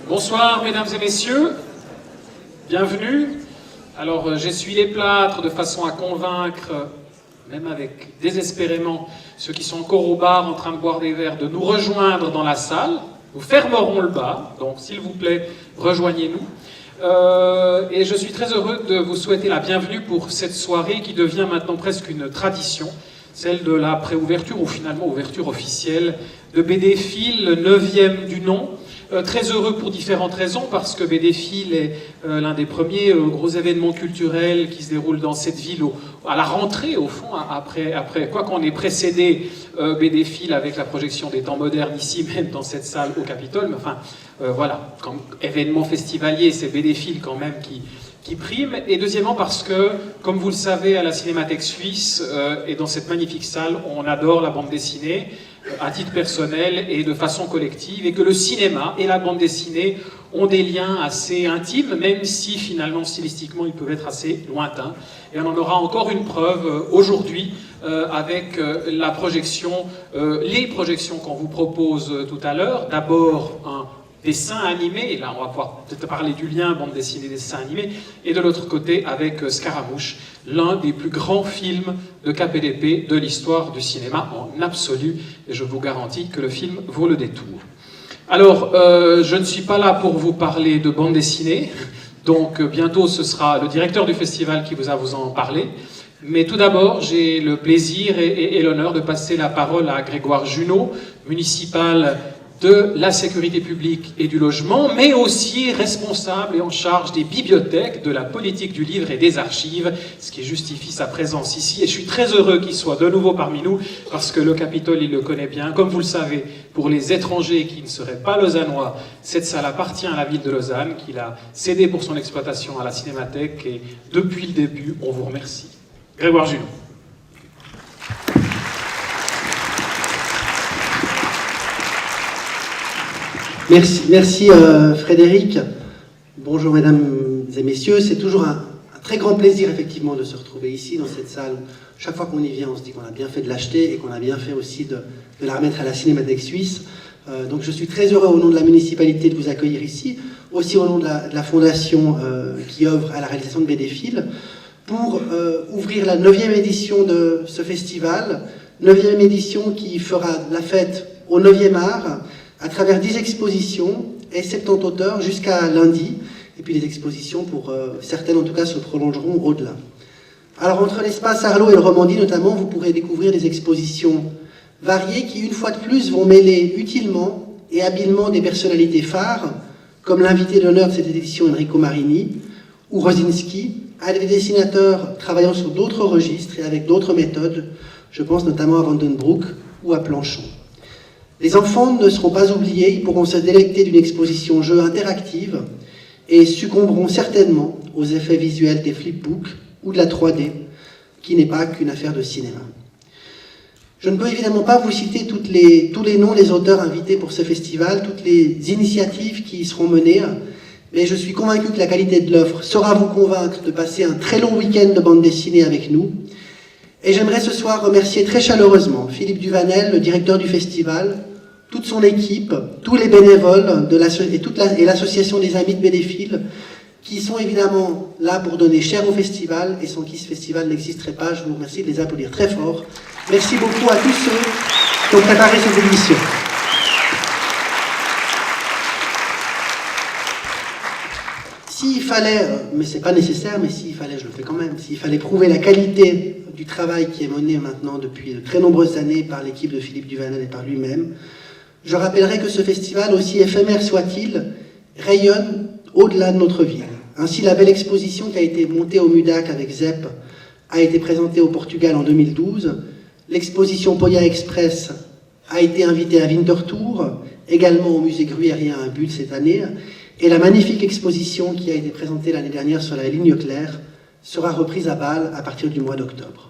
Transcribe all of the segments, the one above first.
Bonsoir mesdames et messieurs, bienvenue. Alors j'essuie les plâtres de façon à convaincre, même avec désespérément, ceux qui sont encore au bar en train de boire des verres, de nous rejoindre dans la salle. Nous fermerons le bar, donc s'il vous plaît, rejoignez-nous. Et je suis très heureux de vous souhaiter la bienvenue pour cette soirée qui devient maintenant presque une tradition, celle de la préouverture ou finalement ouverture officielle de BD-Fil, le 9e du nom. Très heureux pour différentes raisons, parce que BD-Fil est l'un des premiers gros événements culturels qui se déroulent dans cette ville à la rentrée, au fond, après quoi qu'on ait précédé BD-Fil avec la projection des temps modernes ici même dans cette salle au Capitole, mais enfin voilà, comme événement festivalier, c'est BD-Fil quand même qui prime, et deuxièmement parce que, comme vous le savez, à la Cinémathèque Suisse et dans cette magnifique salle, on adore la bande dessinée, à titre personnel et de façon collective, et que le cinéma et la bande dessinée ont des liens assez intimes, même si finalement stylistiquement ils peuvent être assez lointains. Et on en aura encore une preuve aujourd'hui avec la projection, les projections qu'on vous propose tout à l'heure. D'abord un dessin animé, et là on va pouvoir peut-être parler du lien bande dessinée dessin animé, et de l'autre côté avec Scaramouche, l'un des plus grands films de KPDP de l'histoire du cinéma en absolu, et je vous garantis que le film vaut le détour. Alors, je ne suis pas là pour vous parler de bande dessinée, donc bientôt ce sera le directeur du festival qui va vous en parler, mais tout d'abord j'ai le plaisir et l'honneur de passer la parole à Grégoire Junot, municipal de la sécurité publique et du logement, mais aussi responsable et en charge des bibliothèques, de la politique du livre et des archives, ce qui justifie sa présence ici. Et je suis très heureux qu'il soit de nouveau parmi nous, parce que le Capitole, il le connaît bien. Comme vous le savez, pour les étrangers qui ne seraient pas lausannois, cette salle appartient à la ville de Lausanne, qu'il a cédée pour son exploitation à la Cinémathèque, et depuis le début, on vous remercie. Grégoire Junot. Merci Frédéric. Bonjour mesdames et messieurs. C'est toujours un très grand plaisir effectivement de se retrouver ici dans cette salle. Chaque fois qu'on y vient, on se dit qu'on a bien fait de l'acheter et qu'on a bien fait aussi de la remettre à la Cinémathèque Suisse. Donc je suis très heureux au nom de la municipalité de vous accueillir ici, aussi au nom de la fondation qui œuvre à la réalisation de BD-Fil, pour ouvrir la 9e édition de ce festival, 9e édition qui fera la fête au 9e art, à travers 10 expositions et 70 auteurs jusqu'à lundi. Et puis les expositions, pour certaines en tout cas, se prolongeront au-delà. Alors entre l'espace Arlot et le Romandie notamment, vous pourrez découvrir des expositions variées qui, une fois de plus, vont mêler utilement et habilement des personnalités phares, comme l'invité d'honneur de cette édition Enrico Marini, ou Rosinski, à des dessinateurs travaillant sur d'autres registres et avec d'autres méthodes. Je pense notamment à Vandenbroek ou à Planchon. Les enfants ne seront pas oubliés, ils pourront se délecter d'une exposition jeu interactive et succomberont certainement aux effets visuels des flipbooks ou de la 3D, qui n'est pas qu'une affaire de cinéma. Je ne peux évidemment pas vous citer tous les noms des auteurs invités pour ce festival, toutes les initiatives qui y seront menées, mais je suis convaincu que la qualité de l'œuvre saura vous convaincre de passer un très long week-end de bande dessinée avec nous. Et j'aimerais ce soir remercier très chaleureusement Philippe Duvanel, le directeur du festival, toute son équipe, tous les bénévoles et l'association des amis de BD-Fil, qui sont évidemment là pour donner chair au festival, et sans qui ce festival n'existerait pas. Je vous remercie de les applaudir très fort. Merci beaucoup à tous ceux qui ont préparé cette édition. S'il fallait, mais c'est pas nécessaire, mais s'il fallait, je le fais quand même, s'il fallait prouver la qualité du travail qui est mené maintenant depuis de très nombreuses années par l'équipe de Philippe Duvanel et par lui-même, je rappellerai que ce festival, aussi éphémère soit-il, rayonne au-delà de notre ville. Ainsi, la belle exposition qui a été montée au MUDAC avec ZEP a été présentée au Portugal en 2012. L'exposition Poya Express a été invitée à Winterthur, également au musée gruyérien à Bulle cette année. Et la magnifique exposition qui a été présentée l'année dernière sur la ligne claire sera reprise à Bâle à partir du mois d'octobre.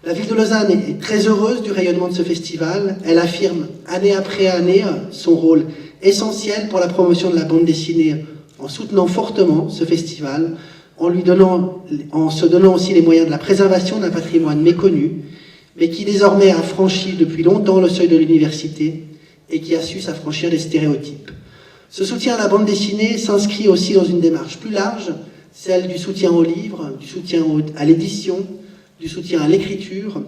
La ville de Lausanne est très heureuse du rayonnement de ce festival. Elle affirme année après année son rôle essentiel pour la promotion de la bande dessinée en soutenant fortement ce festival, en se donnant aussi les moyens de la préservation d'un patrimoine méconnu, mais qui désormais a franchi depuis longtemps le seuil de l'université et qui a su s'affranchir des stéréotypes. Ce soutien à la bande dessinée s'inscrit aussi dans une démarche plus large, celle du soutien au livre, du soutien à l'édition, du soutien à l'écriture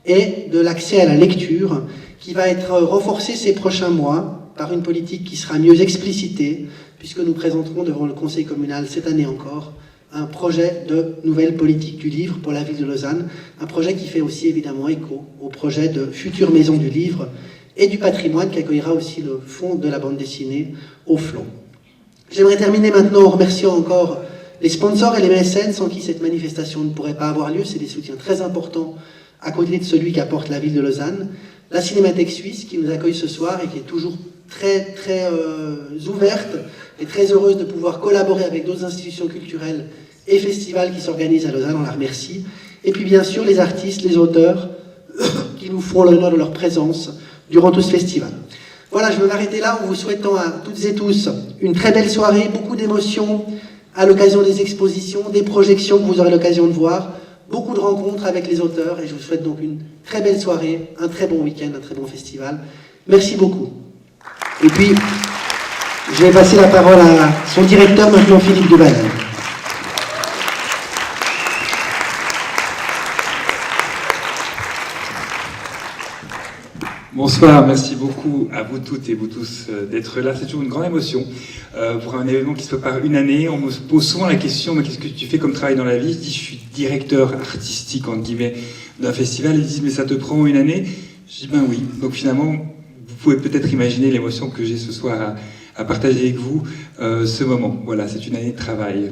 et de l'accès à la lecture, qui va être renforcé ces prochains mois par une politique qui sera mieux explicitée, puisque nous présenterons devant le Conseil communal cette année encore un projet de nouvelle politique du livre pour la ville de Lausanne, un projet qui fait aussi évidemment écho au projet de future maison du livre et du patrimoine qui accueillera aussi le fonds de la bande dessinée au Flon. J'aimerais terminer maintenant en remerciant encore les sponsors et les mécènes sans qui cette manifestation ne pourrait pas avoir lieu. C'est des soutiens très importants à côté de celui qu'apporte la ville de Lausanne. La Cinémathèque Suisse qui nous accueille ce soir et qui est toujours très ouverte et très heureuse de pouvoir collaborer avec d'autres institutions culturelles et festivals qui s'organisent à Lausanne, on la remercie. Et puis bien sûr les artistes, les auteurs qui nous font l'honneur de leur présence durant tout ce festival. Voilà, je vais m'arrêter là en vous souhaitant à toutes et tous une très belle soirée, beaucoup d'émotions à l'occasion des expositions, des projections que vous aurez l'occasion de voir, beaucoup de rencontres avec les auteurs et je vous souhaite donc une très belle soirée, un très bon week-end, un très bon festival. Merci beaucoup. Et puis, je vais passer la parole à son directeur maintenant, Philippe Duval. Bonsoir, merci beaucoup à vous toutes et vous tous d'être là. C'est toujours une grande émotion pour un événement qui se prépare une année. On me pose souvent la question, mais qu'est-ce que tu fais comme travail dans la vie? Je dis, je suis directeur artistique, entre guillemets, d'un festival. Ils disent, mais ça te prend une année? Je dis, ben oui. Donc finalement, vous pouvez peut-être imaginer l'émotion que j'ai ce soir à partager avec vous ce moment. Voilà, c'est une année de travail.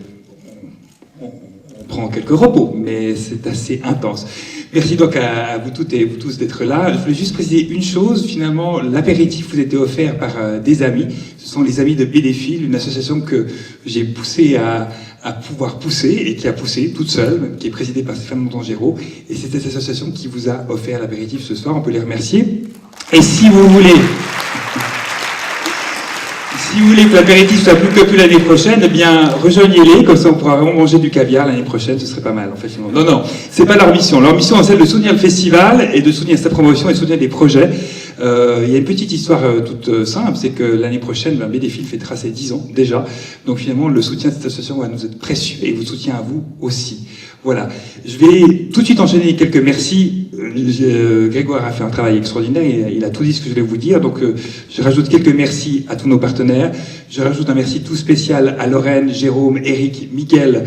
On prend quelques repos, mais c'est assez intense. Merci donc à vous toutes et vous tous d'être là. Je voulais juste préciser une chose, finalement, l'apéritif vous était offert par des amis. Ce sont les amis de BDFIL, une association que j'ai poussé à pouvoir pousser et qui a poussé toute seule, qui est présidée par Stéphane Montangéraud. Et c'est cette association qui vous a offert l'apéritif ce soir, on peut les remercier. Et si vous voulez que l'apéritif soit plus populaire l'année prochaine, eh bien, rejoignez-les, comme ça on pourra vraiment manger du caviar l'année prochaine, ce serait pas mal, en fait. Non, c'est pas leur mission. Leur mission, c'est de soutenir le festival et de soutenir sa promotion et de soutenir des projets. Il y a une petite histoire toute simple, c'est que l'année prochaine, BDFIL fêtera ses 10 ans, déjà. Donc finalement, le soutien de cette association va nous être précieux et votre soutien à vous aussi. Voilà. Je vais tout de suite enchaîner quelques merci. Grégoire a fait un travail extraordinaire, il a tout dit ce que je voulais vous dire, donc je rajoute quelques merci à tous nos partenaires. Je rajoute un merci tout spécial à Lorraine, Jérôme, Eric, Mickaël,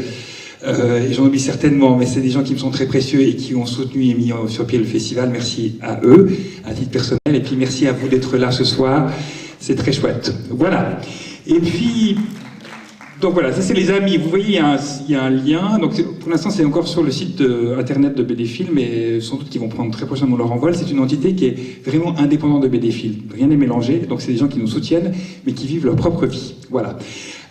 et j'en oublie certainement, mais c'est des gens qui me sont très précieux et qui ont soutenu et mis sur pied le festival. Merci à eux, à titre personnel, et puis merci à vous d'être là ce soir, c'est très chouette. Voilà. Et puis, donc voilà, ça c'est les amis. Vous voyez, il y a un lien. Donc pour l'instant, c'est encore sur le site internet de BDFIL, mais sans doute qu'ils vont prendre très prochainement leur envol. C'est une entité qui est vraiment indépendante de BDFIL. Rien n'est mélangé. Donc c'est des gens qui nous soutiennent, mais qui vivent leur propre vie. Voilà.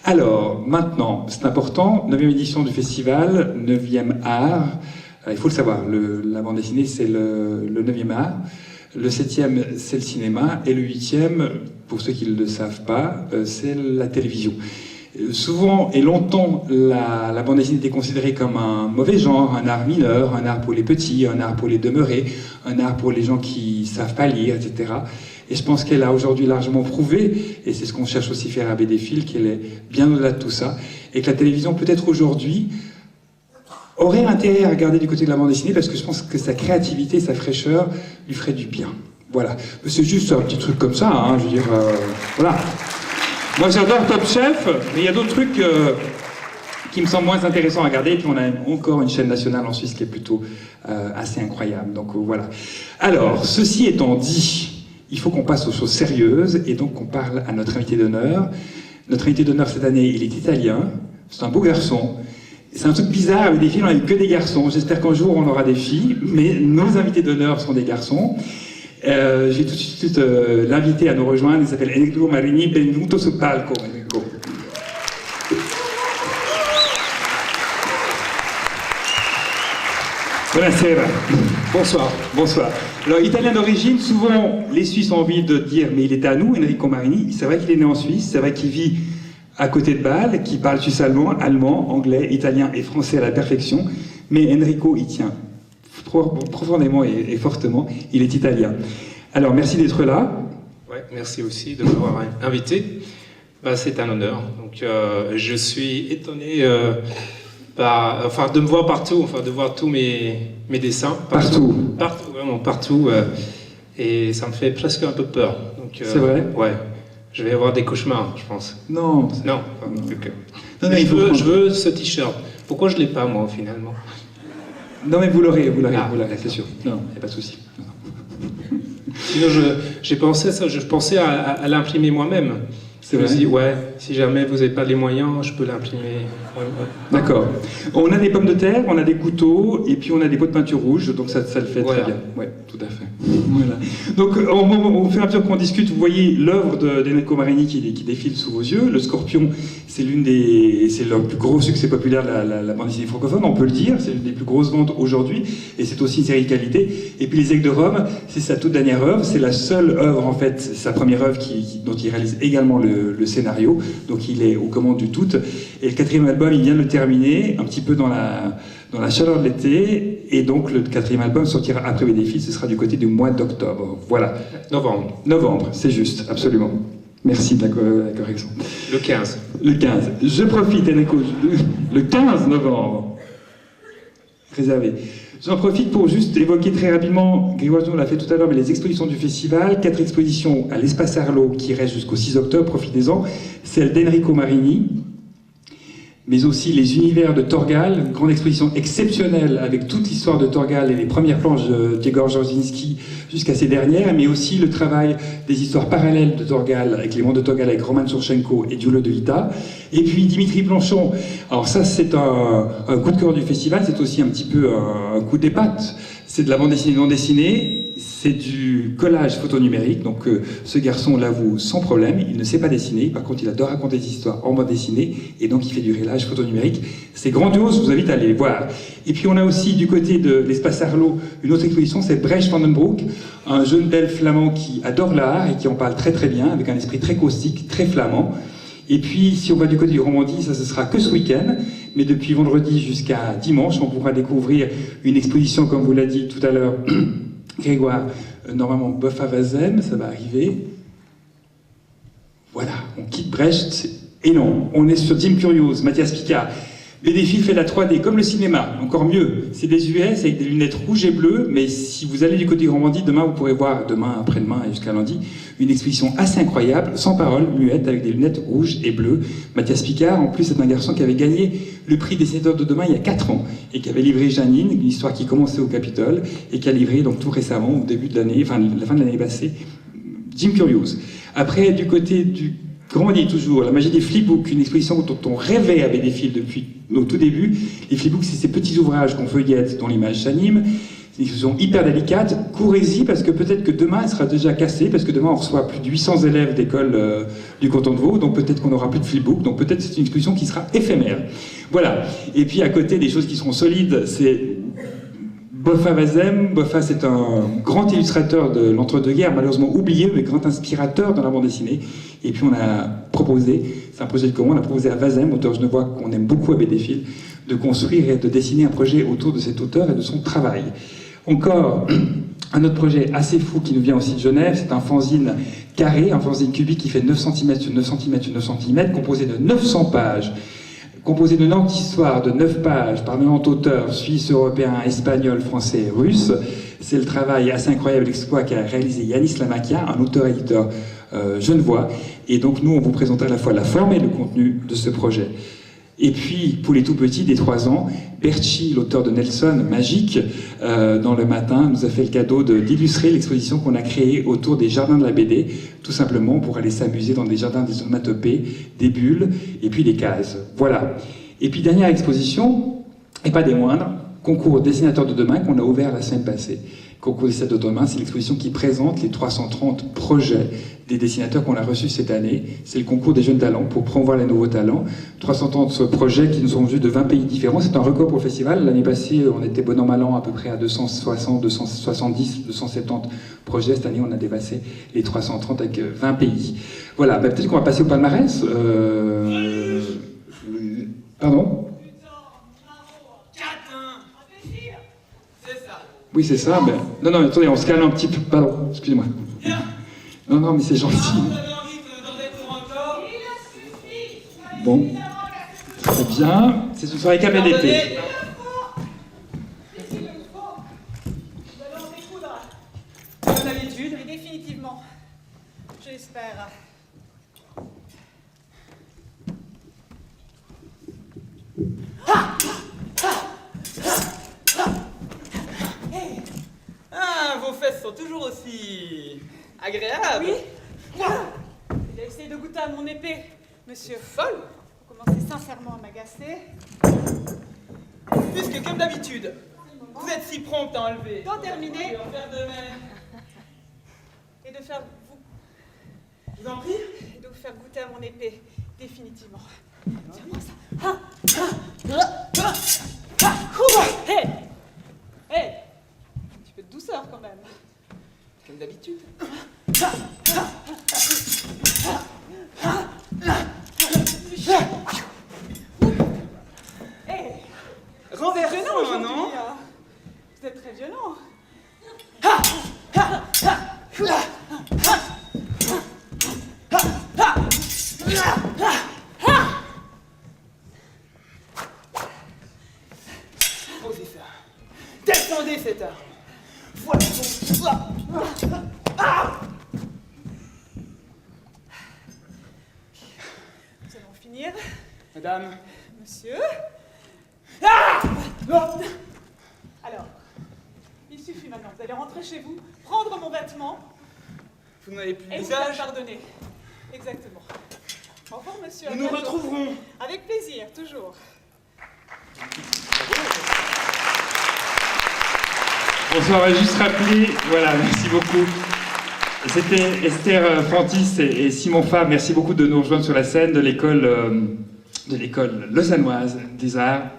Alors, maintenant, c'est important, 9e édition du festival, 9e art. Il faut le savoir, la bande dessinée, c'est le 9e art. Le 7e, c'est le cinéma. Et le 8e, pour ceux qui ne le savent pas, c'est la télévision. Souvent et longtemps, la bande dessinée était considérée comme un mauvais genre, un art mineur, un art pour les petits, un art pour les demeurés, un art pour les gens qui savent pas lire, etc. Et je pense qu'elle a aujourd'hui largement prouvé, et c'est ce qu'on cherche aussi à faire à BDFIL, qu'elle est bien au-delà de tout ça, et que la télévision, peut-être aujourd'hui, aurait intérêt à regarder du côté de la bande dessinée, parce que je pense que sa créativité, sa fraîcheur lui ferait du bien. Voilà. C'est juste un petit truc comme ça, hein, je veux dire, voilà. Moi j'adore Top Chef, mais il y a d'autres trucs qui me semblent moins intéressants à regarder. Et puis on a encore une chaîne nationale en Suisse qui est plutôt assez incroyable. Donc voilà. Alors, ceci étant dit, il faut qu'on passe aux choses sérieuses et donc qu'on parle à notre invité d'honneur. Notre invité d'honneur cette année, il est italien, c'est un beau garçon. C'est un truc bizarre, avec des filles, on n'a eu que des garçons. J'espère qu'un jour on aura des filles, mais nos invités d'honneur sont des garçons. Je vais tout de suite l'inviter à nous rejoindre. Il s'appelle Enrico Marini. Benvenuto sul palco, Enrico. Buonasera. Bonsoir. Bonsoir. Alors, italien d'origine, souvent les Suisses ont envie de dire mais il était à nous, Enrico Marini. C'est vrai qu'il est né en Suisse, c'est vrai qu'il vit à côté de Bâle, qu'il parle suisse-allemand, allemand, anglais, italien et français à la perfection. Mais Enrico, il tient profondément et fortement, il est italien. Alors, merci d'être là. Ouais, merci aussi de m'avoir invité. C'est un honneur. Donc, je suis étonné de me voir partout, de voir tous mes dessins. Partout, Vraiment partout. Et ça me fait presque un peu peur. C'est vrai? Ouais. Je vais avoir des cauchemars, je pense. Non. Non. Non, Mais je veux ce t-shirt. Pourquoi je l'ai pas, moi, finalement? Non, mais vous l'aurez, c'est sûr. Non, il n'y a pas de souci. Sinon, j'ai pensé ça, je pensais à l'imprimer moi-même. C'est Je me vrai. dis, si jamais vous n'avez pas les moyens, je peux l'imprimer. Ouais. D'accord. On a des pommes de terre, on a des couteaux, et puis on a des pots de peinture rouge, donc ça le fait Voilà. très bien. Oui, tout à fait. Voilà. Donc, au fur et à mesure qu'on discute, vous voyez l'œuvre d'Enrico Marini qui défile sous vos yeux. Le Scorpion, c'est le plus gros succès populaire de la bande dessinée francophone, on peut le dire. C'est l'une des plus grosses ventes aujourd'hui, et c'est aussi une série de qualité. Et puis Les Aigles de Rome, c'est sa toute dernière œuvre. C'est la seule œuvre, en fait, c'est sa première œuvre dont il réalise également le scénario. Donc, il est aux commandes du tout. Et le 4e album, il vient de le terminer, un petit peu dans la chaleur de l'été, et donc le 4e album sortira après BD-Fils, ce sera du côté du mois d'octobre. Voilà. Novembre, c'est juste, absolument. Merci de la correction. Le 15. Le 15. Je profite, Enrico, le 15 novembre. Réservé. J'en profite pour juste évoquer très rapidement, Grégoire nous l'a fait tout à l'heure, mais les expositions du festival. 4 expositions à l'Espace Arlot qui restent jusqu'au 6 octobre, profitez-en. Celle d'Enrico Marini, mais aussi les univers de Torgal, une grande exposition exceptionnelle avec toute l'histoire de Torgal et les premières planches de Diego Jarzynski jusqu'à ces dernières, mais aussi le travail des histoires parallèles de Torgal, avec les mondes de Torgal, avec Roman Surchenko et Giulio De Vita. Et puis Dimitri Blanchon, alors ça c'est un coup de cœur du festival, c'est aussi un petit peu un coup des pattes. C'est de la bande dessinée non dessinée, c'est du collage photo numérique, donc ce garçon l'avoue sans problème, il ne sait pas dessiner, par contre il adore raconter des histoires en bande dessinée, et donc il fait du collage photo numérique. C'est grandiose, je vous invite à aller les voir. Et puis on a aussi du côté de l'Espace Arlot une autre exposition, c'est Brecht van den Broek, un jeune belge flamand qui adore l'art et qui en parle très très bien, avec un esprit très caustique, très flamand. Et puis, si on va du côté du Romandie, ça ce sera que ce week-end, mais depuis vendredi jusqu'à dimanche, on pourra découvrir une exposition, comme vous l'a dit tout à l'heure, Grégoire, normalement Bof à Vazem, ça va arriver. Voilà, on quitte Brecht, et non, on est sur Jim Curious, Mathias Picard. BD-Fils fait la 3D, comme le cinéma, encore mieux. C'est des US avec des lunettes rouges et bleues, mais si vous allez du côté Romandie, demain vous pourrez voir, demain, après-demain et jusqu'à lundi, une exposition assez incroyable, sans parole, muette, avec des lunettes rouges et bleues. Mathias Picard, en plus, c'est un garçon qui avait gagné le prix dessinateur de demain il y a 4 ans, et qui avait livré Janine, une histoire qui commençait au Capitole, et qui a livré donc tout récemment, au début de l'année, enfin la fin de l'année passée, Jim Curious. Après, du côté du Comment on dit toujours, la magie des flipbooks, une exposition dont on rêvait à BD-Fils depuis au tout début. Les flipbooks, c'est ces petits ouvrages qu'on feuillette, dont l'image s'anime. C'est une exposition hyper délicate. Courez-y, parce que peut-être que demain, elle sera déjà cassée, parce que demain, on reçoit plus de 800 élèves d'école du canton de Vaud, donc peut-être qu'on n'aura plus de flipbook, donc peut-être c'est une exposition qui sera éphémère. Voilà. Et puis, à côté, des choses qui seront solides, c'est Boffa Vazem. Boffa, c'est un grand illustrateur de l'entre-deux-guerres, malheureusement oublié, mais grand inspirateur dans la bande dessinée. Et puis on a proposé, c'est un projet de commande, on a proposé à Vazem, auteur genevois qu'on aime beaucoup à BD-Fils, de construire et de dessiner un projet autour de cet auteur et de son travail. Encore un autre projet assez fou qui nous vient aussi de Genève, c'est un fanzine carré, un fanzine cubique qui fait 9 cm sur 9 cm sur 9 cm, composé de 900 pages, composé de 90 histoires de 9 pages par 90 auteurs suisses, européens, espagnols, français et russes. C'est le travail assez incroyable, l'exploit qu'a réalisé Yanis Lamakia, un auteur-éditeur genevois. Et donc nous, on vous présente à la fois la forme et le contenu de ce projet. Et puis, pour les tout petits, des 3 ans, Berchi, l'auteur de Nelson, Magique, dans Le Matin, nous a fait le cadeau d'illustrer l'exposition qu'on a créée autour des jardins de la BD, tout simplement pour aller s'amuser dans des jardins des onomatopées, des bulles, et puis des cases. Voilà. Et puis, dernière exposition, et pas des moindres, concours dessinateurs de demain qu'on a ouvert la semaine passée. Concours dessinateurs de demain, c'est l'exposition qui présente les 330 projets des dessinateurs qu'on a reçus cette année. C'est le concours des jeunes talents pour promouvoir les nouveaux talents. 330 projets qui nous sont venus de 20 pays différents. C'est un record pour le festival. L'année passée, on était bon an mal an à peu près à 260, 270, 270 projets. Cette année, on a dépassé les 330 avec 20 pays. Voilà, bah, peut-être qu'on va passer au palmarès. Pardon ? Oui, c'est ça, mais... Non, mais attendez, on se calme un petit peu. Pardon, excusez-moi. Non, mais c'est gentil. Vous avez envie d'en découvrir encore ? Bon, très bien. C'est une soirée KPDP. Comme d'habitude. Et définitivement. J'espère. Ah, vos fesses sont toujours aussi agréables. Oui. Il a essayé de goûter à mon épée, monsieur. Folle. Vous commencez sincèrement à m'agacer. Puisque, comme d'habitude, vous êtes si prompt à enlever. Tant terminé. Je vais en faire de même. Et de faire vous. Je vous en prie. Et de vous faire goûter à mon épée, définitivement. Tiens-moi ça. Hé! Hé! Un petit peu de douceur quand même. Comme d'habitude. Hé! Renversant, non? Vous êtes très violent. Posez ça. Descendez cette arme. Voilà son... Nous allons finir. Madame. Monsieur. Alors, il suffit maintenant. Vous allez rentrer chez vous, prendre mon vêtement. Vous n'avez plus le visage. Et vous pardonner. Exactement. Au revoir, monsieur. Nous nous retrouverons. Avec plaisir, toujours. Bonsoir, on va juste rappeler, voilà, merci beaucoup. C'était Esther Frantis et Simon Fabre. Merci beaucoup de nous rejoindre sur la scène de l'école lausannoise des arts.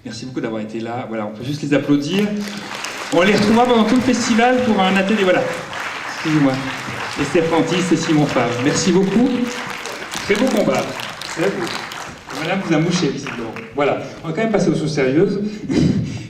Merci beaucoup d'avoir été là. Voilà, on peut juste les applaudir. On les retrouvera pendant tout le festival pour un atelier. Voilà, excusez-moi. Esther Frantis et Simon Fabre. Merci beaucoup. Très beau combat. C'est à vous. Madame vous a mouché, visiblement. Voilà, on va quand même passer aux choses sérieuses.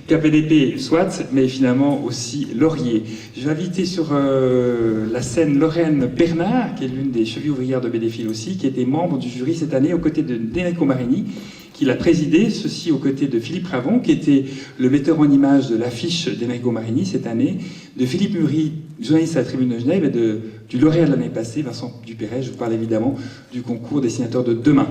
KPDP, soit, mais finalement aussi Laurier. Je vais inviter sur la scène Lorraine Bernard, qui est l'une des chevilles ouvrières de BDFIL aussi, qui était membre du jury cette année aux côtés d'Enrico Marini, qui l'a présidé, ceci aux côtés de Philippe Ravon, qui était le metteur en image de l'affiche d'Enrico Marini cette année, de Philippe Mury, journaliste à la Tribune de Genève, et du lauréat de l'année passée, Vincent Dupéret. Je vous parle évidemment du concours dessinateurs de demain.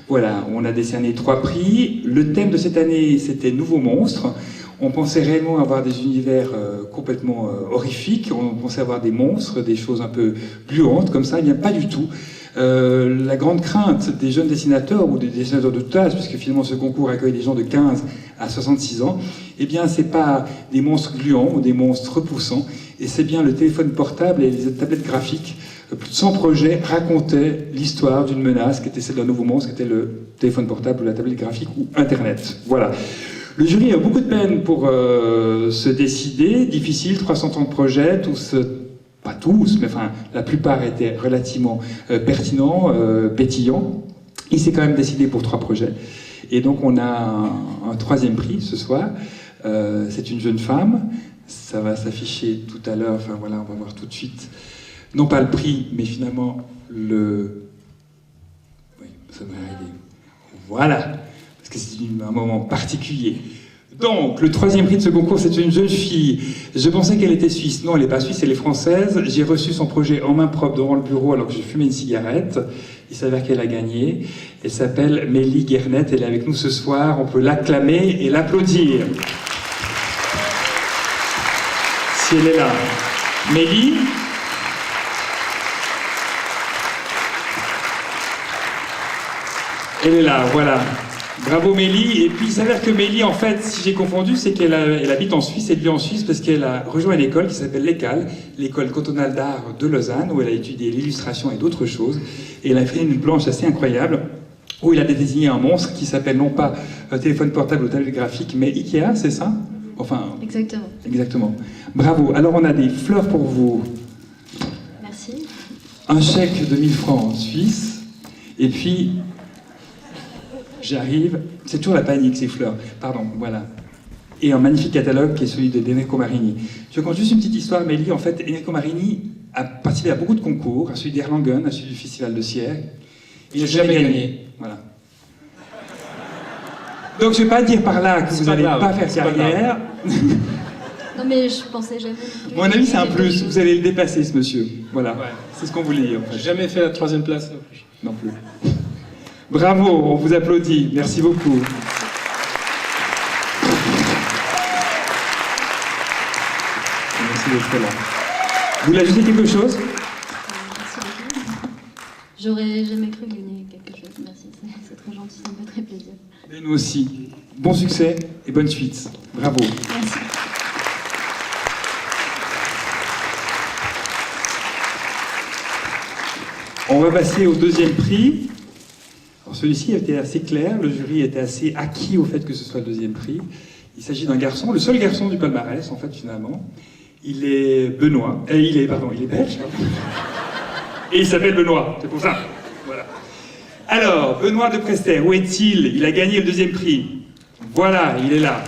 Voilà, on a décerné 3 prix. Le thème de cette année, c'était Nouveaux monstres. On pensait réellement avoir des univers complètement horrifiques, on pensait avoir des monstres, des choses un peu gluantes comme ça, eh bien pas du tout. La grande crainte des jeunes dessinateurs ou des dessinateurs de tout âge, puisque finalement ce concours accueille des gens de 15 à 66 ans, eh bien c'est pas des monstres gluants ou des monstres repoussants, et c'est bien le téléphone portable et les tablettes graphiques. Plus de 100 projets racontaient l'histoire d'une menace qui était celle d'un nouveau monstre, qui était le téléphone portable ou la tablette graphique ou Internet. Voilà. Le jury a beaucoup de peine pour se décider, difficile, 330 projets, tous, pas tous, mais enfin la plupart étaient relativement pertinents, pétillants. Il s'est quand même décidé pour 3 projets. Et donc on a un 3e prix ce soir. C'est une jeune femme, ça va s'afficher tout à l'heure, enfin voilà, on va voir tout de suite. Non pas le prix, mais finalement le... Oui, ça devrait arriver. Voilà. Parce que c'est un moment particulier. Donc, le 3e prix de ce concours, c'est une jeune fille. Je pensais qu'elle était suisse. Non, elle n'est pas suisse, elle est française. J'ai reçu son projet en main propre devant le bureau alors que je fumais une cigarette. Il s'avère qu'elle a gagné. Elle s'appelle Mélie Guernet. Elle est avec nous ce soir. On peut l'acclamer et l'applaudir. Si elle est là. Mélie. Elle est là, voilà. Bravo Mélie. Et puis il s'avère que Mélie, en fait, si j'ai confondu, c'est qu'elle habite en Suisse, elle vit en Suisse parce qu'elle a rejoint une école qui s'appelle l'ECAL, l'école cantonale d'art de Lausanne, où elle a étudié l'illustration et d'autres choses. Et elle a fait une planche assez incroyable, où il a désigné un monstre qui s'appelle non pas un téléphone portable ou tablette graphique, mais Ikea, c'est ça? Enfin... Exactement. Exactement. Bravo. Alors on a des fleurs pour vous. Merci. Un chèque de 1000 francs en Suisse, et puis... J'arrive, c'est toujours la panique ces fleurs, pardon, voilà. Et un magnifique catalogue qui est celui d'Enrico Marini. Je raconte juste une petite histoire, Mélie. En fait, Enrico Marini a participé à beaucoup de concours, à celui d'Erlangen, à celui du Festival de Sierre. Il n'a jamais gagné. Voilà. Donc je ne vais pas dire par là que vous n'allez pas faire carrière. Non mais je pensais jamais. Mon avis, c'est un plus. Vous allez le dépasser, ce monsieur. Voilà. Ouais. C'est ce qu'on voulait dire. En fait. J'ai jamais fait la 3e place non plus. Non plus. Bravo, on vous applaudit. Merci beaucoup. Merci d'être là. Vous voulez ajouter quelque chose? Merci beaucoup. J'aurais jamais cru gagner quelque chose. Merci, c'est très gentil, ça me fait très plaisir. Et nous aussi. Bon succès et bonne suite. Bravo. Merci. On va passer au 2e prix. Alors celui-ci était assez clair, le jury était assez acquis au fait que ce soit le 2e prix. Il s'agit d'un garçon, le seul garçon du palmarès en fait finalement. Il est Benoît, il est belge. Et il s'appelle Benoît, c'est pour ça. Voilà. Alors, Benoît de Prester, où est-il? Il a gagné le 2e prix. Voilà, il est là.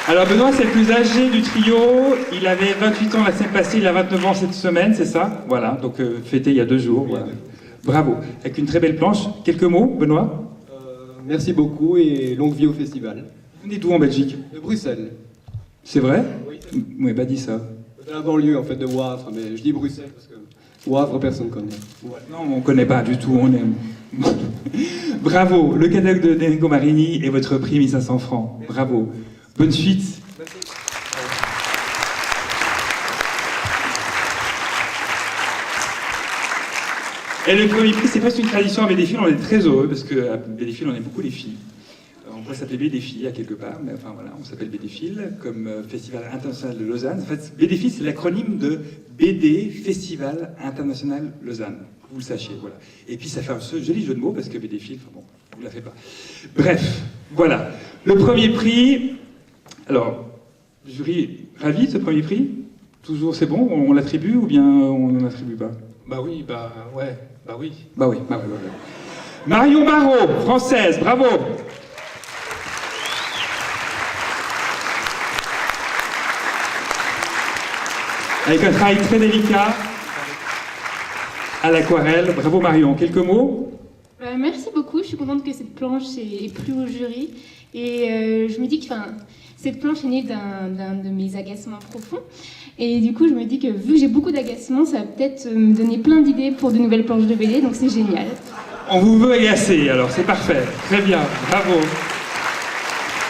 Alors Benoît, c'est le plus âgé du trio, il avait 28 ans la semaine passée, il a 29 ans cette semaine, c'est ça? Voilà, donc fêté il y a 2 jours, voilà. Bravo, avec une très belle planche. Quelques mots, Benoît? Merci beaucoup et longue vie au festival. Vous venez d'où en Belgique? De Bruxelles. C'est vrai? Oui. Vous m'avez pas dit ça. De la banlieue en fait, de Wavre, mais je dis Bruxelles parce que Wavre personne ne connaît. Ouais. Non, on connaît pas du tout, on aime. Bravo, le catalogue de Enrico Marini et votre prix 1500 francs. Bravo. Bonne suite. Merci. Et le premier prix, c'est presque une tradition à Bédéfil, on est très heureux parce qu'à Bédéfil, on aime beaucoup les filles. On pourrait s'appeler Bédéfil à quelque part, mais enfin voilà, on s'appelle Bédéfil comme Festival International de Lausanne. En fait, Bédéfil, c'est l'acronyme de BD Festival International Lausanne. Que vous le sachiez, voilà. Et puis ça fait un joli jeu de mots parce que Bédéfil, enfin bon, vous ne la faites pas. Bref, voilà. Le premier prix. Alors, jury, ravi de ce premier prix? Toujours, c'est bon? On l'attribue ou bien on n'en attribue pas? Bah oui, bah ouais, bah oui. Bah oui. Marion Barrault, française, bravo! Avec un travail très délicat, à l'aquarelle. Bravo Marion, quelques mots? Merci beaucoup, je suis contente que cette planche ait plu au jury. Et je me dis que cette planche est née d'un de mes agacements profonds. Et du coup, je me dis que vu que j'ai beaucoup d'agacements, ça va peut-être me donner plein d'idées pour de nouvelles planches de BD, donc c'est génial. On vous veut agacer, alors c'est parfait. Très bien, bravo.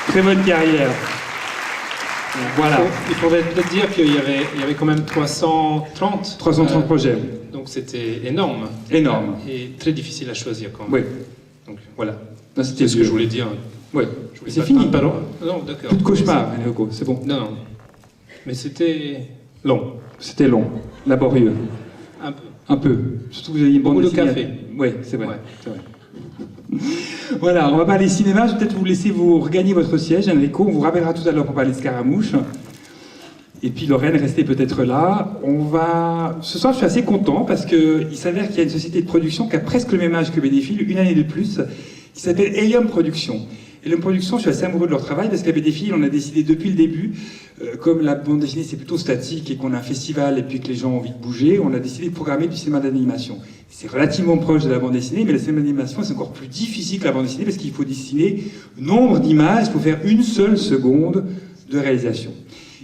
Très bonne carrière. Voilà. Il faudrait peut-être dire qu'il y avait quand même 330 projets. Donc c'était énorme. Énorme. Et très difficile à choisir quand même. Oui. Donc voilà. C'était ce que je voulais dire. Oui. C'est fini. Non, d'accord. Plus de cauchemar, Enrico, c'est bon. Non. Mais c'était long. C'était long, laborieux. Un peu. Un peu. Surtout que vous aviez une bande Beaucoup de dessinée. café. Oui, c'est vrai. Ouais. C'est vrai. Voilà, on va parler cinéma. Je vais peut-être vous laisser vous regagner votre siège, Enrico. On vous rappellera tout à l'heure pour parler de Scaramouche. Et puis Lorraine, restez peut-être là. Ce soir, je suis assez content parce qu'il s'avère qu'il y a une société de production qui a presque le même âge que Bédéfil, une année de plus, qui s'appelle Helium Production. Helium Production, je suis assez amoureux de leur travail parce qu'à Bédéfil, on a décidé depuis le début, comme la bande dessinée c'est plutôt statique et qu'on a un festival et puis que les gens ont envie de bouger, on a décidé de programmer du cinéma d'animation. C'est relativement proche de la bande dessinée, mais le cinéma d'animation c'est encore plus difficile que la bande dessinée parce qu'il faut dessiner nombre d'images pour faire une seule seconde de réalisation.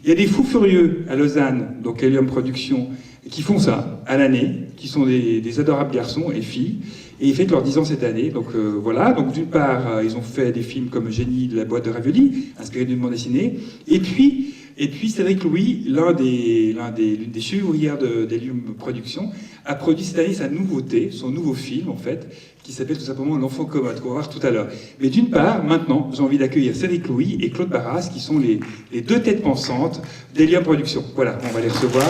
Il y a des fous furieux à Lausanne, donc Helium Production, qui font ça à l'année, qui sont des adorables garçons et filles, et ils fêtent leurs 10 ans cette année. Donc voilà, donc d'une part, ils ont fait des films comme Génie de la boîte de ravioli, inspiré d'une bande dessinée, et puis Cédric Louis, l'une des chevrières d'Helium Production, a produit cette année sa nouveauté, son nouveau film en fait, qui s'appelle tout simplement L'Enfant commode, qu'on va voir tout à l'heure. Mais d'une part, maintenant, j'ai envie d'accueillir Cédric Louis et Claude Barras, qui sont les deux têtes pensantes d'Helium Production. Voilà, on va les recevoir.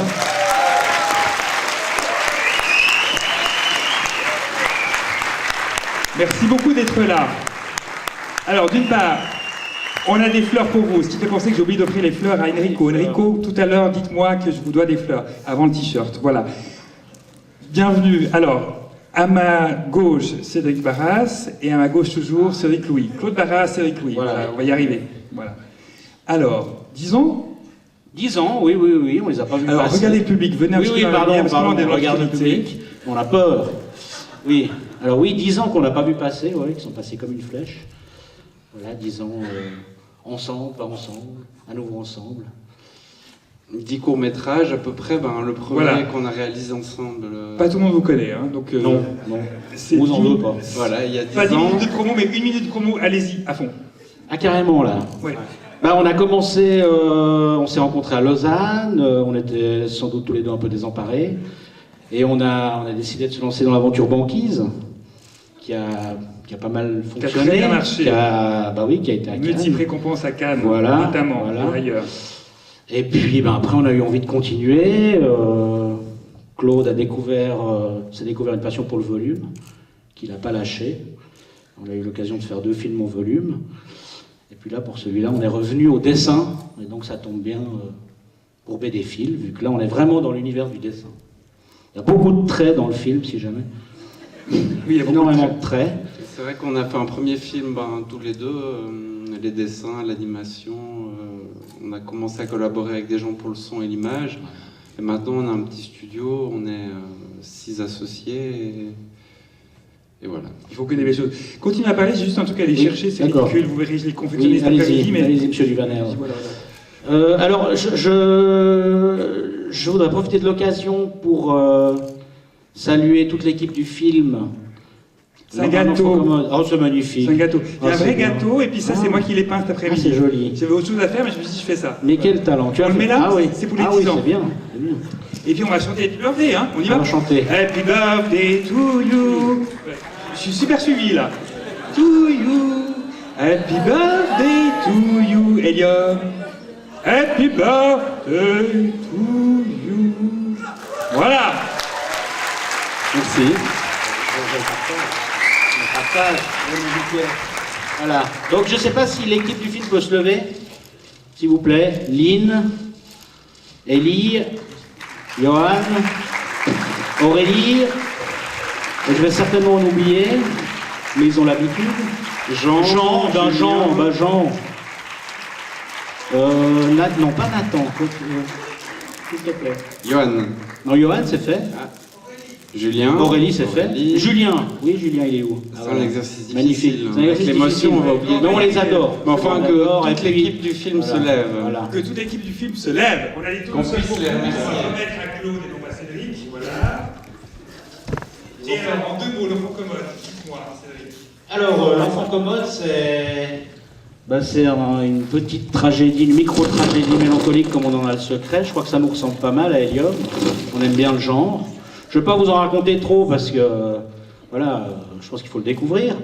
Merci beaucoup d'être là. Alors, d'une part, on a des fleurs pour vous, ce qui fait penser que j'ai oublié d'offrir les fleurs à Enrico. Enrico, tout à l'heure, dites-moi que je vous dois des fleurs, avant le t-shirt, voilà. Bienvenue. Alors, à ma gauche, Cédric Barras, et à ma gauche toujours, Cédric Louis. Claude Barras, Cédric Louis, voilà, on va y arriver. Voilà. Alors, 10 ans ? 10 ans, oui, on les a pas vus Alors, passer. regardez le public, venez un petit peu pardon, on regarde le public, on a peur. Oui, alors oui, 10 ans qu'on n'a pas vu passer, ouais, qui sont passés comme une flèche. Voilà, 10 ans ensemble, pas ensemble, à nouveau ensemble. 10 courts-métrages à peu près, le premier Voilà. qu'on a réalisé ensemble. Pas tout le monde vous connaît, hein, donc... Non, c'est vous en 10 veux pas. Voilà, il y a 10 Pas 10 ans. minutes de promo, mais 1 minute de promo, allez-y, à fond. Ah, carrément, là. Ouais. On a commencé, on s'est rencontrés à Lausanne, on était sans doute tous les deux un peu désemparés, et on a décidé de se lancer dans l'aventure Banquise, qui a pas mal Qui a fonctionné, très bien marché. qui a été à Cannes. Multiple récompense à Cannes, Voilà, notamment, voilà. et ailleurs. Et puis après on a eu envie de continuer, Claude s'est découvert une passion pour le volume, qu'il n'a pas lâché. On a eu l'occasion de faire 2 films en volume. Et puis là, pour celui-là, on est revenu au dessin, et donc ça tombe bien pour BD-Fil, vu que là, on est vraiment dans l'univers du dessin. Il y a beaucoup de traits dans le film, si jamais. Oui, il y a énormément de traits. C'est vrai qu'on a fait un premier film tous les deux, les dessins, l'animation. On a commencé à collaborer avec des gens pour le son et l'image. Et maintenant, on a un petit studio, on est 6 associés. Et voilà. Il faut que des belles choses. Continuez à parler, j'ai juste un truc à aller chercher, c'est d'accord. ridicule, vous verrez, je l'ai confectionné Oui, cet après-midi, mais... allez-y, monsieur Duverner. Voilà. Alors, je voudrais profiter de l'occasion pour saluer toute l'équipe du film. C'est un gâteau. Oh, c'est magnifique. C'est un gâteau. Il y a un c'est vrai bien. gâteau, et puis ça, c'est moi qui l'ai peint cet après-midi. c'est joli. J'avais autre chose à faire, mais je me suis dit, je fais ça. Mais quel talent. On le met là, Ah oui, c'est pour les 10 oui, ans. c'est bien. Et puis on va chanter Happy Birthday, hein. On y va. On va chanter. Happy Birthday to you. Ouais. Je suis super suivi là. To you. Happy Birthday to you, Elium. Happy Birthday to you. Voilà. Merci. Voilà. Donc je ne sais pas si l'équipe du film peut se lever, s'il vous plaît. Lynn, Ellie, Johan, Aurélie, et je vais certainement en oublier, mais ils ont l'habitude. Jean. Jean. Non, pas Nathan. S'il te plaît. Johan. Non, Johan, c'est fait. Julien. Aurélie, c'est fait. Julien. Oui, Julien, il est où? C'est un exercice difficile. Magnifique. hein. C'est un exercice Avec l'émotion, difficile. on va oublier. Mais on les adore. Mais enfin, On les que adore, et toute puis- l'équipe du film Voilà. se lève. Voilà. Que toute l'équipe du film se lève. On a dit tout Qu'on seul puisse pour les remercier. remettre à Claude et non pas Cédric. Voilà. Et alors, en 2 mots, l'enfant commode. Dites-moi, Cédric. Alors, l'enfant commode, c'est une petite tragédie, une micro-tragédie mélancolique comme on en a le secret. Je crois que ça nous ressemble pas mal à Helium. On aime bien le genre. Je ne vais pas vous en raconter trop parce que, voilà, je pense qu'il faut le découvrir.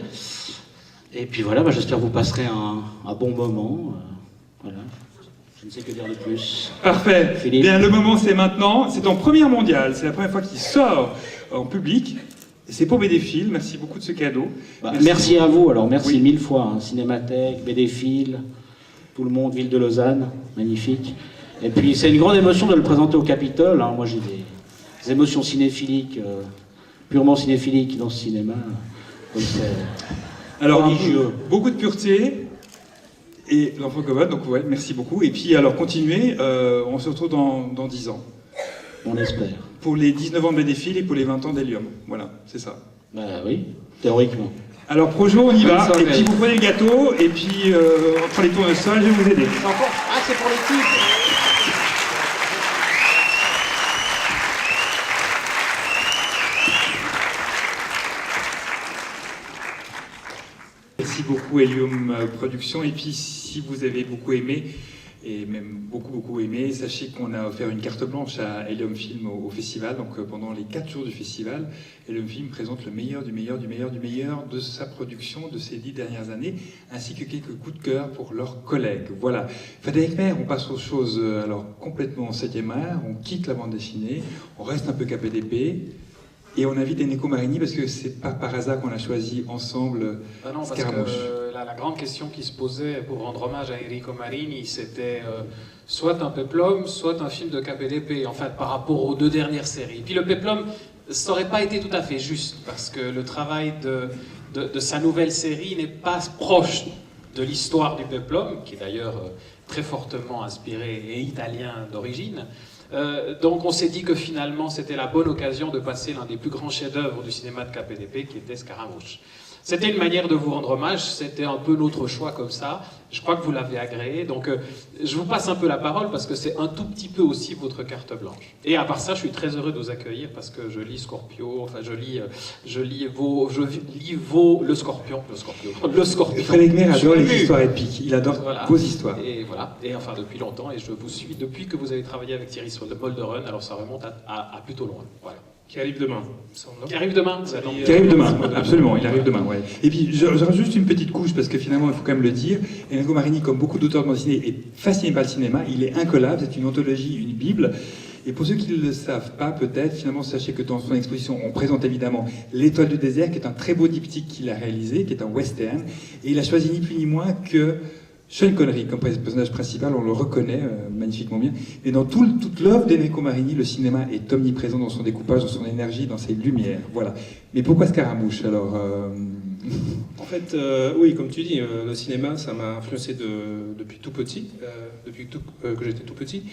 Et puis voilà, j'espère que vous passerez un bon moment. Voilà. Je ne sais que dire de plus. Parfait. Philippe. Bien, le moment, c'est maintenant. C'est en première mondiale. C'est la première fois qu'il sort en public. Et c'est pour BD-Fil. Merci beaucoup de ce cadeau. Merci à vous, alors merci Oui. 1000 fois. Cinémathèque, BD-Fil, tout le monde, Ville de Lausanne, magnifique. Et puis c'est une grande émotion de le présenter au Capitole. Moi j'ai des émotions cinéphiliques, purement cinéphiliques dans ce cinéma. Donc c'est Alors, religieux. beaucoup de pureté. Et l'enfant commode, donc ouais, merci beaucoup. Et puis, alors, continuez. On se retrouve dans 10 ans. On espère. Pour les 19 ans de BD-Fil et pour les 20 ans d'Helium. Voilà, c'est ça. Oui, théoriquement. Alors, Projo, on y va. Bonne Et puis, soirée. vous prenez le gâteau. Et puis, entre les tournesols, je vais vous aider. Ah, c'est pour l'équipe. Merci beaucoup Helium Productions. Et puis si vous avez beaucoup aimé, et même beaucoup aimé, sachez qu'on a offert une carte blanche à Helium Film au festival. Donc pendant les 4 jours du festival, Helium Film présente le meilleur du meilleur de sa production de ces 10 dernières années, ainsi que quelques coups de cœur pour leurs collègues. Voilà. Frédéric Maire, on passe aux choses alors complètement en 7e art, on quitte la bande dessinée, on reste un peu KPDP. Et on invite Enrico Marini parce que c'est pas par hasard qu'on a choisi ensemble Ah non, parce Scaramouche. que la grande question qui se posait pour rendre hommage à Enrico Marini, c'était soit un peplum, soit un film de KPDP, en fait, par rapport aux 2 dernières séries. Puis le peplum, ça n'aurait pas été tout à fait juste, parce que le travail de sa nouvelle série n'est pas proche de l'histoire du peplum, qui est d'ailleurs très fortement inspiré et italien d'origine. Donc on s'est dit que finalement c'était la bonne occasion de passer l'un des plus grands chefs-d'œuvre du cinéma de KPDP, qui était Scaramouche. C'était une manière de vous rendre hommage, c'était un peu notre choix comme ça. Je crois que vous l'avez agréé, donc je vous passe un peu la parole parce que c'est un tout petit peu aussi votre carte blanche. Et à part ça, je suis très heureux de vous accueillir parce que je lis Scorpio, enfin je lis le Scorpion. Frédéric Mer adore les histoires épiques, il adore vos histoires. Et voilà, et enfin depuis longtemps, et je vous suis depuis que vous avez travaillé avec Thierry sur le Molderun, alors ça remonte à plutôt loin. Voilà. Qui arrive demain. Qui arrive demain, Qui arrive demain, absolument, il arrive demain, ouais. Et puis, je rajoute juste une petite couche, parce que finalement, il faut quand même le dire, Enrico Marini, comme beaucoup d'auteurs de bande dessinée, est fasciné par le cinéma, il est incollable, c'est une anthologie, une bible. Et pour ceux qui ne le savent pas, peut-être, finalement, sachez que dans son exposition, on présente évidemment L'Étoile du désert, qui est un très beau diptyque qu'il a réalisé, qui est un western, et il a choisi ni plus ni moins que Sean Connery comme personnage principal, on le reconnaît magnifiquement bien. Et dans toute l'œuvre d'Enrico Marini, le cinéma est omniprésent dans son découpage, dans son énergie, dans ses lumières. Voilà. Mais pourquoi Scaramouche alors En fait, oui, comme tu dis, le cinéma, ça m'a influencé depuis tout petit, que j'étais tout petit.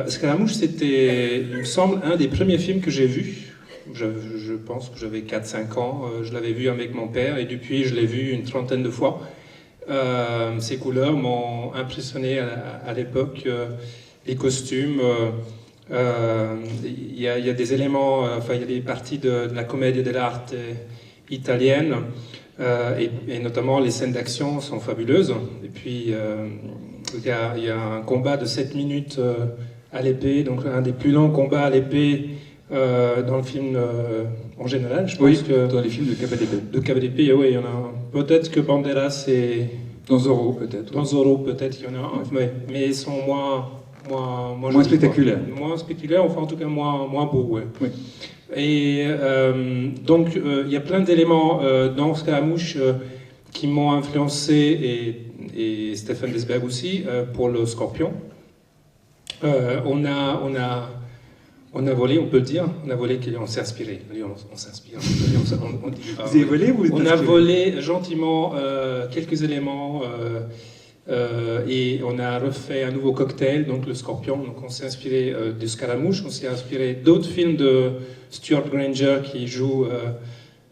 Scaramouche, c'était, il me semble, un des premiers films que j'ai vu. Je pense que j'avais 4-5 ans. Je l'avais vu avec mon père et depuis, je l'ai vu une trentaine de fois. Ces couleurs m'ont impressionné à l'époque, les costumes, il y a des éléments, enfin il y a des parties de la comédie dell'arte italienne, et notamment les scènes d'action sont fabuleuses. Et puis il y a un combat de 7 minutes à l'épée, donc un des plus longs combats à l'épée dans le film en général. Je pense que dans les films de KPDP. De KPDP, oui, il y en a un. Peut-être que Banderas et... Dans Zorro, peut-être. Dans Zorro, peut-être qu'il y en a un. Mais ils sont moins spectaculaires. Moins spectaculaires, enfin en tout cas moins beaux, ouais. Oui. Et donc, il y a plein d'éléments dans Scaramouche qui m'ont influencé, et Stéphane Desberg aussi, pour le Scorpion. On a volé, on peut le dire, on a volé, on s'est inspiré. On s'inspire. Vous avez volé ou vous êtes On a volé gentiment quelques éléments et on a refait un nouveau cocktail, donc le Scorpion. Donc on s'est inspiré de Scaramouche, on s'est inspiré d'autres films de Stuart Granger qui joue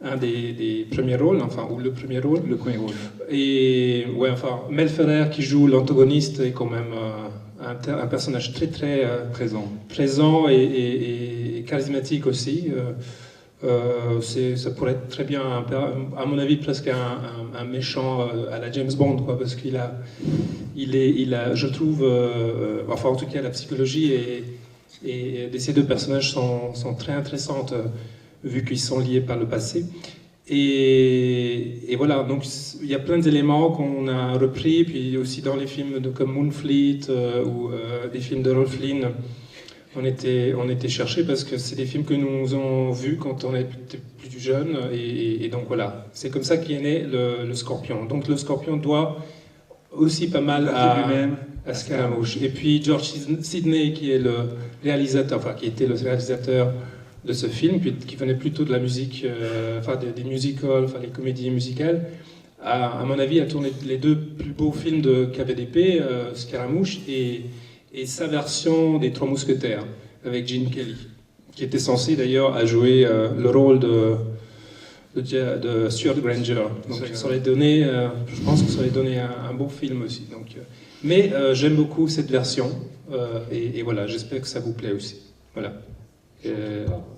un des premiers rôles, enfin, ou le premier rôle. Le premier rôle. Et ouais, enfin, Mel Ferrer qui joue l'antagoniste est quand même un personnage très présent et charismatique aussi. Ça pourrait être très bien, à mon avis, presque un méchant à la James Bond, quoi, parce qu'il a, je trouve, enfin en tout cas la psychologie de ces deux personnages sont très intéressantes, vu qu'ils sont liés par le passé. Et voilà, donc il y a plein d'éléments qu'on a repris, puis aussi dans les films comme Moonfleet ou des films de Rolf Lynn, on était cherchés parce que c'est des films que nous avons vus quand on était plus jeunes, et donc voilà, c'est comme ça qu'est né le Scorpion. Donc le Scorpion doit aussi pas mal à Scaramouche. Et puis George Sidney, qui est le réalisateur, enfin qui était le réalisateur de ce film, qui venait plutôt de la musique, enfin des musicals, enfin les comédies musicales, à mon avis a tourné les deux plus beaux films de KPDP, Scaramouche et sa version des Trois Mousquetaires avec Gene Kelly, qui était censé d'ailleurs à jouer le rôle de Stuart Granger. Donc ça aurait donné, je pense que ça aurait donné un beau film aussi. Donc, mais j'aime beaucoup cette version et voilà, j'espère que ça vous plaît aussi. Voilà.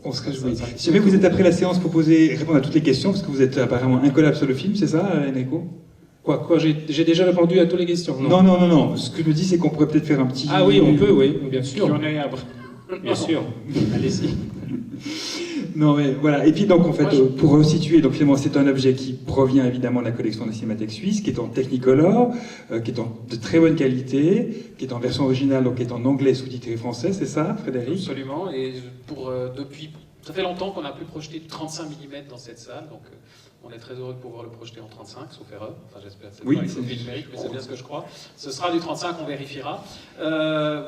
On se réjouit. Si jamais vous êtes après la séance pour répondre à toutes les questions, parce que vous êtes apparemment incollable sur le film, c'est ça, Enrico? Quoi, j'ai déjà répondu à toutes les questions? Non. Ce que je me dis, c'est qu'on pourrait peut-être faire un petit... Ah oui, on peut, oui, bien sûr. Bien sûr. Allez-y. Non mais voilà, et puis donc en fait, pour resituer, donc finalement c'est un objet qui provient évidemment de la collection de la Cinémathèque suisse, qui est en Technicolor, qui est de très bonne qualité, qui est en version originale, donc qui est en anglais sous-titré français, c'est ça, Frédéric? Absolument, et depuis, ça fait longtemps qu'on n'a plus projeté de 35 mm dans cette salle, donc on est très heureux de pouvoir le projeter en 35, sauf erreur. Enfin, j'espère que c'est pas excès numérique, mais c'est bien ce que je crois. Ce sera du 35, on vérifiera.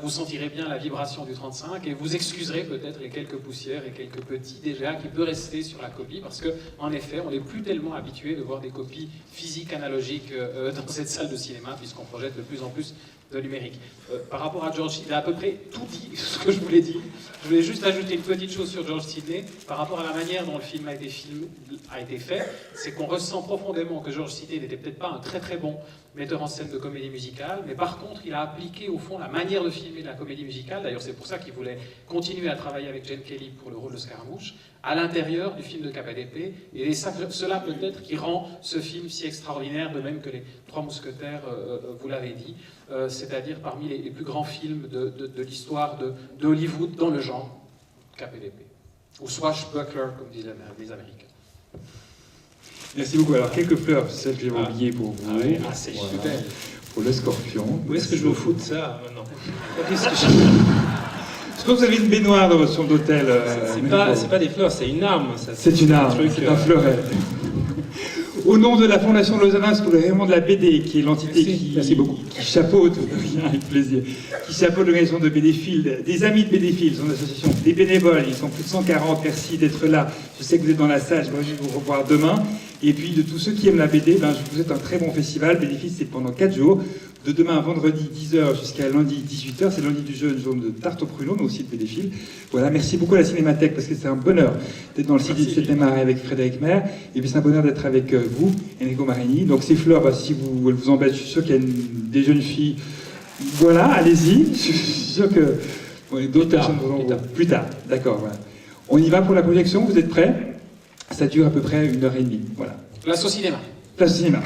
Vous sentirez bien la vibration du 35 et vous excuserez peut-être les quelques poussières et quelques petits dégâts qui peuvent rester sur la copie, parce que en effet, on n'est plus tellement habitué de voir des copies physiques analogiques dans cette salle de cinéma, puisqu'on projette de plus en plus de numérique. Par rapport à George Sidney, à peu près tout dit ce que je voulais dire. Je voulais juste ajouter une petite chose sur George Sidney. Par rapport à la manière dont le film a été fait, c'est qu'on ressent profondément que George Sidney n'était peut-être pas un très très bon metteur en scène de comédie musicale, mais par contre, il a appliqué au fond la manière de filmer de la comédie musicale. D'ailleurs, c'est pour ça qu'il voulait continuer à travailler avec Gene Kelly pour le rôle de Scaramouche, à l'intérieur du film de KPDP. Et c'est cela peut-être qui rend ce film si extraordinaire, de même que Les Trois Mousquetaires, vous l'avez dit, c'est-à-dire parmi les plus grands films de l'histoire de Hollywood dans le genre KPDP, ou Swashbuckler, comme disent les Américains. Merci beaucoup. Alors, quelques fleurs, celles que j'avais oubliées pour vous. Ah, c'est super. Pour le scorpion. Où est-ce que je me fous de ça maintenant? Je pense que vous avez une baignoire dans votre chambre d'hôtel. C'est pas des fleurs, c'est une arme. C'est une arme, c'est un fleuret. Au nom de la Fondation Lausanne pour le rayonnement de la BD, qui est l'entité qui chapeaute, avec plaisir, qui chapeaute l'organisation de BDfield, des amis de BDfield, son association, des bénévoles, ils sont plus de 140, merci d'être là. Je sais que vous êtes dans la salle, je vais vous revoir demain. Et puis de tous ceux qui aiment la BD, je vous souhaite un très bon festival. BDfield, c'est pendant 4 jours. De demain à vendredi 10h jusqu'à lundi 18h, c'est lundi du jeune jaune de tarte au pruneau, mais aussi de BDfield. Voilà, merci beaucoup à la Cinémathèque, parce que c'est un bonheur d'être dans le site du 7e art avec Frédéric Maire, et puis c'est un bonheur d'être avec vous, Enrico Marini. Donc ces fleurs, si elles vous embêtent, je suis sûr qu'il y a des jeunes filles. Voilà, allez-y, je suis sûr que d'autres personnes vous en plus tard. D'accord, voilà. On y va pour la projection, vous êtes prêts? Ça dure à peu près 1h30, voilà. Place au cinéma. Place au cinéma.